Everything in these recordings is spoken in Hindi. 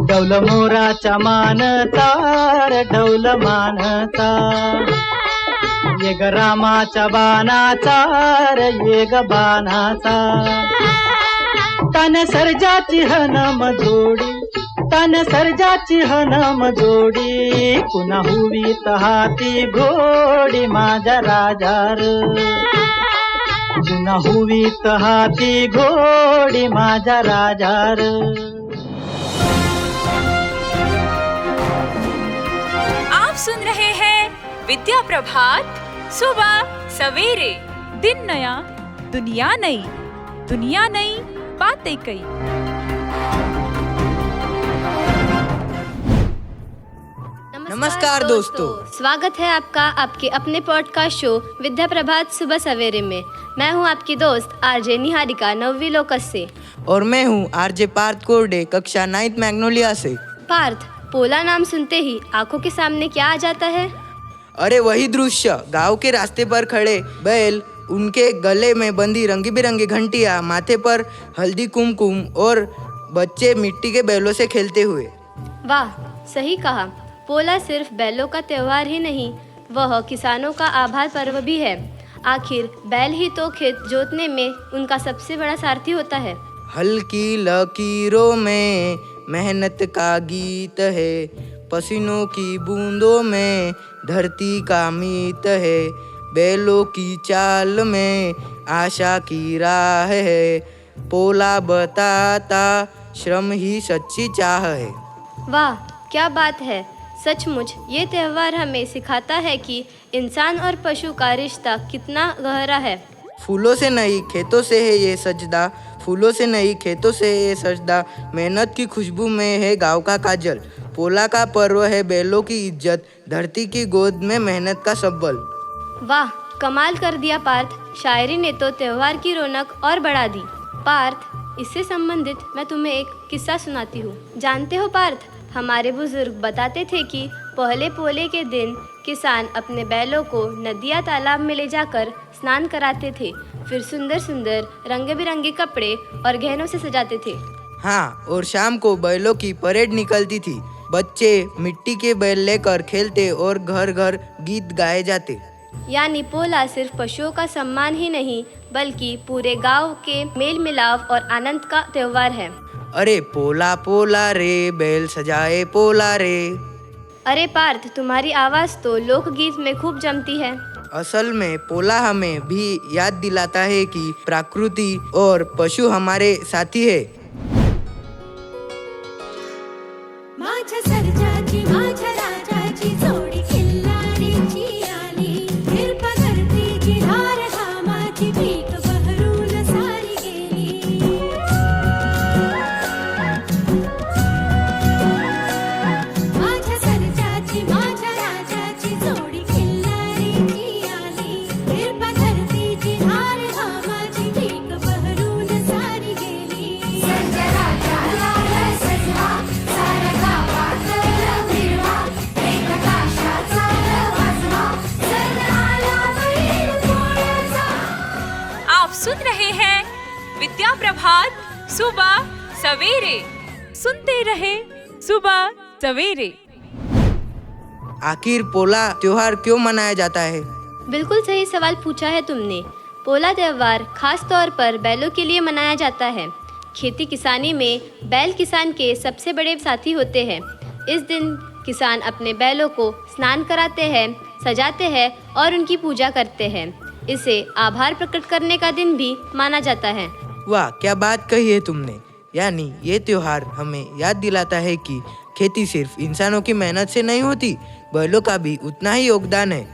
डौल मोराच्या मानता र डौल मानता, ये ग रामाच्या बाणाचा र ये ग बाणाचा, तन सर्जाची हनम जोडी, तन सर्जाची हनम जोडी, पुन्हा हुवीत हाती घोडी माझ्या राजार, पुन्हा हुवीत हाती घोडी माझ्या राजार. आप सुन रहे हैं विद्या प्रभात सुबह सवेरे. दिन नया दुनिया नई, दुनिया नई बातें कई. नमस्कार दोस्तों, स्वागत है आपका आपके अपने पॉडकास्ट शो विद्या प्रभात सुबह सवेरे में. मैं हूं आपकी दोस्त आरजे निहारिका 9वीं लोकस से. और मैं हूं आरजे पार्थ कोरडे कक्षा 9th मैग्नोलिया से. पार्थ, पोला नाम सुनते ही आंखों के सामने क्या आ जाता है? अरे वही दृश्य, गांव के रास्ते पर खड़े बैल, उनके गले में बंधी रंगी बिरंगी घंटियां, माथे पर हल्दी कुमकुम और बच्चे मिट्टी के बैलों से खेलते हुए. वाह, सही कहा. पोला सिर्फ बैलों का त्योहार ही नहीं, वह किसानों का आभार पर्व भी है. आखिर बैल ही तो खेत जोतने में उनका सबसे बड़ा सारथी होता है. हल्की लकीरों में मेहनत का गीत है, पसीनों की बूंदों में धरती का मीत है, बैलों की चाल में आशा की राह है, पोला बताता श्रम ही सच्ची चाह है. वाह, क्या बात है. सचमुच ये त्यौहार हमें सिखाता है कि इंसान और पशु का रिश्ता कितना गहरा है. फूलों से नहीं खेतों से है ये सजदा, फूलों से नहीं खेतों से है ये सजदा, मेहनत की खुशबू में है गाँव का काजल. पोला का पर्व है बैलों की इज्जत, धरती की गोद में मेहनत का संबल. वाह, कमाल कर दिया पार्थ. शायरी ने तो त्योहार की रौनक और बढ़ा दी. पार्थ, इससे संबंधित मैं तुम्हें एक किस्सा सुनाती हूँ. जानते हो पार्थ, हमारे बुजुर्ग बताते थे कि पहले पोले के दिन किसान अपने बैलों को नदिया तालाब में ले जाकर स्नान कराते थे, फिर सुंदर सुंदर रंग बिरंगे कपड़े और गहनों से सजाते थे. हाँ, और शाम को बैलों की परेड निकलती थी. बच्चे मिट्टी के बैल लेकर खेलते और घर घर गीत गाए जाते. यानी पोला सिर्फ पशुओं का सम्मान ही नहीं, बल्कि पूरे गांव के मेल मिलाप और आनंद का त्योहार है. अरे पोला पोला रे, बैल सजाए पोला रे. अरे पार्थ, तुम्हारी आवाज़ तो लोकगीत में खूब जमती है. असल में पोला हमें भी याद दिलाता है कि प्रकृति और पशु हमारे साथी है. माझ्या सर्जाची माझ्या राजाची जोडी खिल्लारीची आली, हिरपा धरतीची धार घामाची पीक बहरून सारी गेली. माझ्या सर्जाची माझ्या राजाची जोडी खिल्लारीची आली, हिरपा धरतीची धार घामाची पीक बहरून सारी गेली. सर्जा राजा लाल सजला, सारा गावात फिरवा, एक आकाशाचा वाजवा, सण आला बैल पोळ्याचा. आप सुन रहे हैं विद्या प्रभात सुबह सवेरे. सुनते रहे सुबह सवेरे. आखिर पोला त्योहार क्यों मनाया जाता है? बिल्कुल सही सवाल पूछा है तुमने. पोला त्योहार खास तौर पर बैलों के लिए मनाया जाता है. खेती किसानी में बैल किसान के सबसे बड़े साथी होते हैं. इस दिन किसान अपने बैलों को स्नान कराते हैं, सजाते हैं और उनकी पूजा करते हैं. इसे आभार प्रकट करने का दिन भी माना जाता है. वाह, क्या बात कही है तुमने. यानी ये त्योहार हमें याद दिलाता है कि खेती सिर्फ इंसानों की मेहनत से नहीं होती, बैलों का भी उतना ही योगदान है.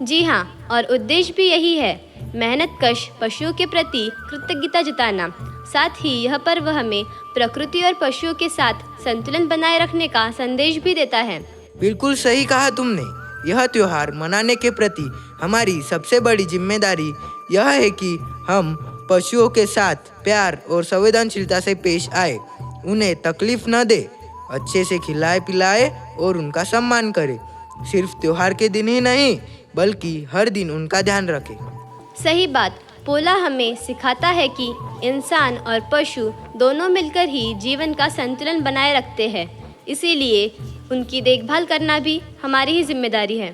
जी हाँ, और उद्देश्य भी यही है, मेहनतकश पशुओं के प्रति कृतज्ञता जताना. साथ ही यह पर्व हमें प्रकृति और पशुओं के साथ संतुलन बनाए रखने का संदेश भी देता है. बिल्कुल सही कहा तुमने. यह त्योहार मनाने के प्रति हमारी सबसे बड़ी जिम्मेदारी यह है कि हम पशुओं के साथ प्यार और संवेदनशीलता से पेश आए, उन्हें तकलीफ न दे, अच्छे से खिलाए पिलाए और उनका सम्मान करें. सिर्फ त्योहार के दिन ही नहीं, बल्कि हर दिन उनका ध्यान रखें. सही बात. पोला हमें सिखाता है कि इंसान और पशु दोनों मिलकर ही जीवन का संतुलन बनाए रखते हैं, इसीलिए उनकी देखभाल करना भी हमारी ही जिम्मेदारी है।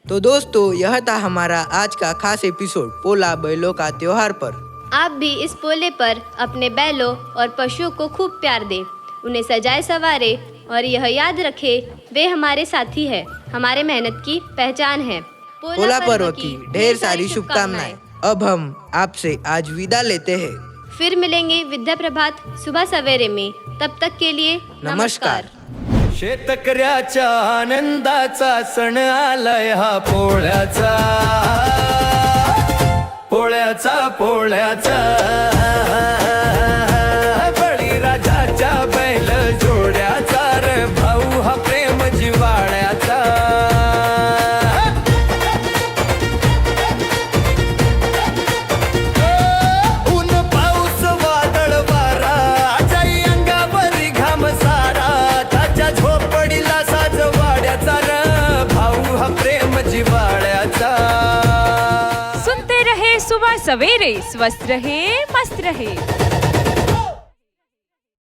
तो दोस्तों, यह था हमारा आज का खास एपिसोड पोला बैलों का त्योहार पर। आप भी इस पोले पर अपने बैलों और पशुओं को खूब प्यार दें, उन्हें सजाए संवारे और यह याद रखें वे हमारे साथी है, हमारे मेहनत की पहचान है। पोला पर्व की ढेर सारी शुभकामनाएं। अब हम आपसे आज विदा लेते हैं। फिर मिलेंगे विद्या प्रभात सुबह सवेरे में, तब तक के लिए नमस्कार। शेतकऱ्याच्या आनंदाचा सण आलाय हा पोळ्याचा बळीराजाच्या बैल जोड्याचा रे भाऊ हा प्रेम जिवाळ्याचा। ऊन पाऊस वादळ वारा आजाई अंगावरी घाम सारा, त्याच्या झोपडीला साजवाड्याचा र भाऊ हा प्रेम जिवाळ्याचा। सुनते रहे सुबह सवेरे, स्वस्थ रहे मस्त रहे।